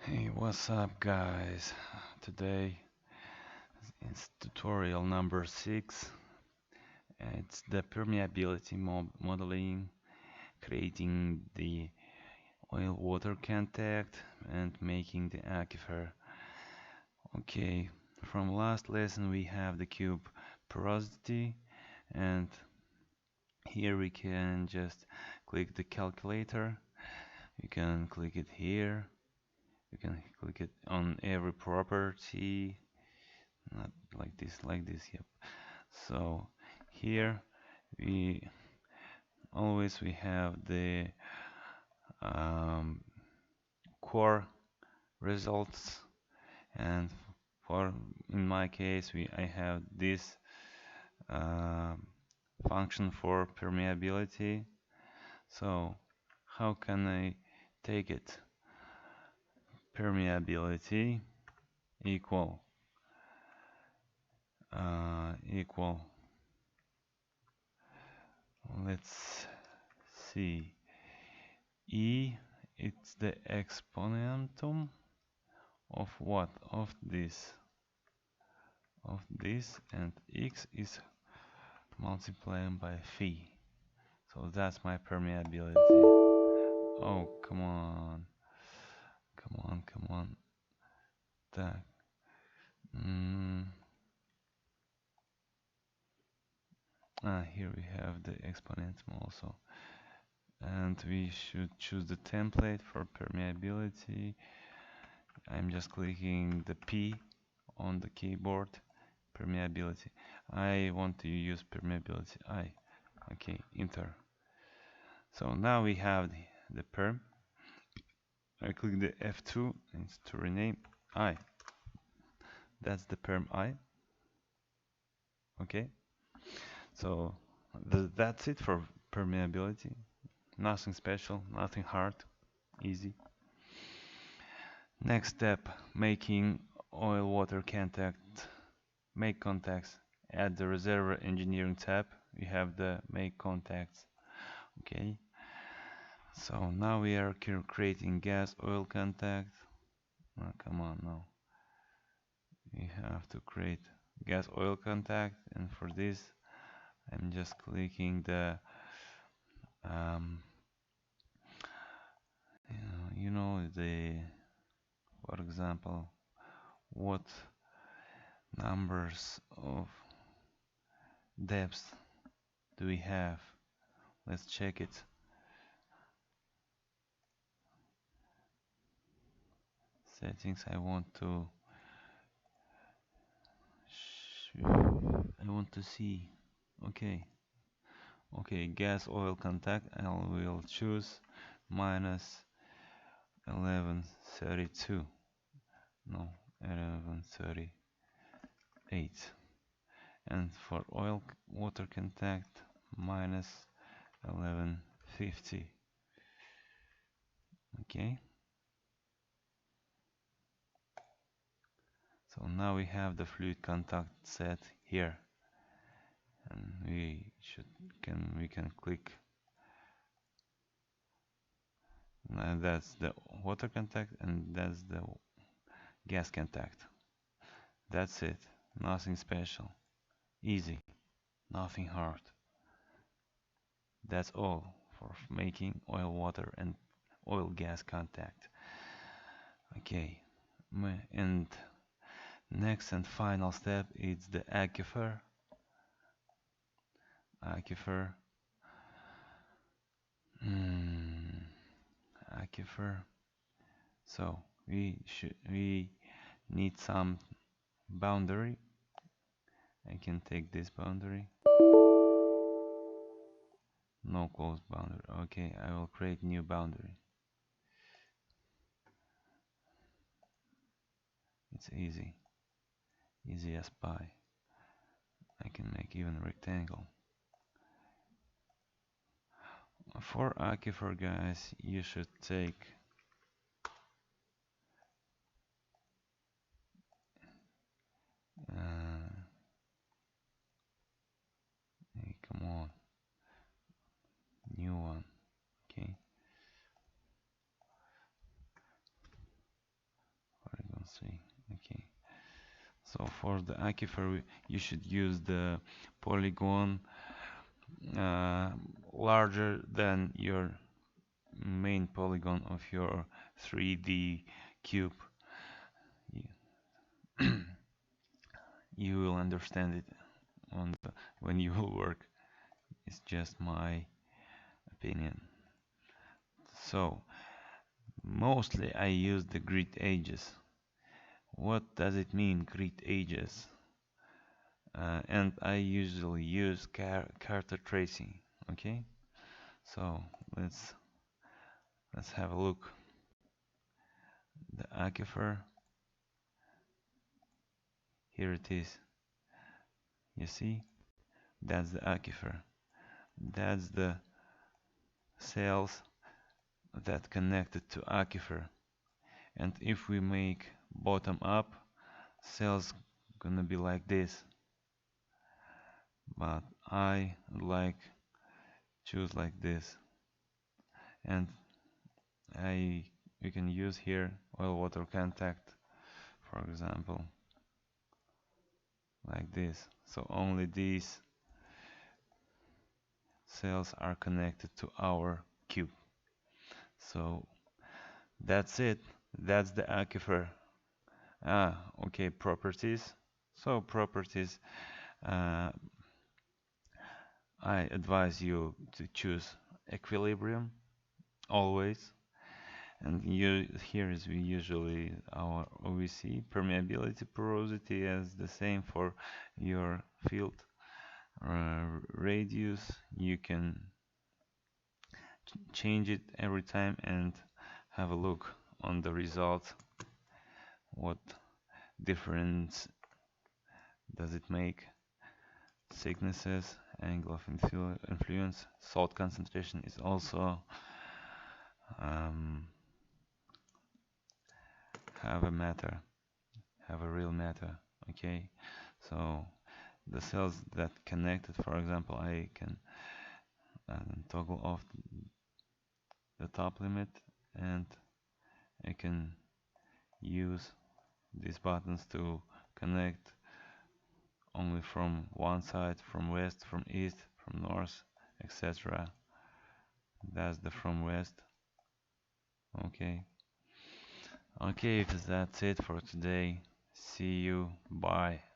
Hey, what's up, guys? Today it's tutorial number 6. It's the permeability modeling, creating the oil-water contact and making the aquifer. Okay, from last lesson we have the cube porosity, and here we can just click the calculator. You can click it here. You can click it on every property. Not like this, yep. So here we we have the um, core results, and for in my case I have this uh, function for permeability. So how can I take it? Permeability equal equal, let's see, E, it's the exponentum of what? Of this, and X is multiplied by phi. So that's my permeability. Oh, come on. Come on, come on. That. Here we have the exponentum also. And we should choose the template for permeability. I'm just clicking the P on the keyboard. Permeability. I want to use permeability I. Okay, enter. So now we have the perm. I click the F2 and to rename I. That's the perm I. Okay. So that's it for permeability. Nothing special, nothing hard, easy. Next step, making oil-water contact. Make contacts. At the reservoir engineering tab, we have the make contacts. Okay. So now we are creating gas-oil contact. Oh, come on now. We have to create gas-oil contact, and for this, I'm just clicking the um, the, for example, what numbers of depths do we have? Let's check it. Settings, I want to see. Okay. Okay, gas oil contact, I will choose minus 1132. No, 1138. And for oil water contact, minus 1150. Okay. So now we have the fluid contact set here, and we can click. And that's the water contact, and that's the gas contact. That's it. Nothing special. Easy. Nothing hard. That's all for making oil water and oil gas contact. Okay. And next and final step is the aquifer. Aquifer. Aquifer. So we need some boundary. I can take this boundary. No closed boundary. Okay, I will create new boundary. It's easy. Easy as pie. I can make even a rectangle. For aquifer, guys, you should take hey, come on, new one. Okay. So for the aquifer, you should use the polygon uh, larger than your main polygon of your 3D cube. You will understand it when you will work. It's just my opinion. So mostly I use the grid edges. What does it mean, grid edges? And I usually use character tracing. Okay, so let's have a look. The aquifer, here it is. You see, that's the aquifer. That's the cells that connected to aquifer. And if we make bottom up, cells gonna be like this. But I like choose like this. And you can use here oil water contact, for example, like this. So only these cells are connected to our cube. So that's it. That's the aquifer. Okay, properties. So properties, uh, I advise you to choose equilibrium always. And here is usually our OWC, permeability, porosity as the same for your field. Radius, you can change it every time and have a look on the result. What difference does it make? Thicknesses, angle of influence, salt concentration is also have a real matter. Okay, so the cells that connected, for example, I can toggle off the top limit, and I can use these buttons to connect only from one side, from west, from east, from north, etc. That's the from west. Okay. Okay, that's it for today. See you. Bye.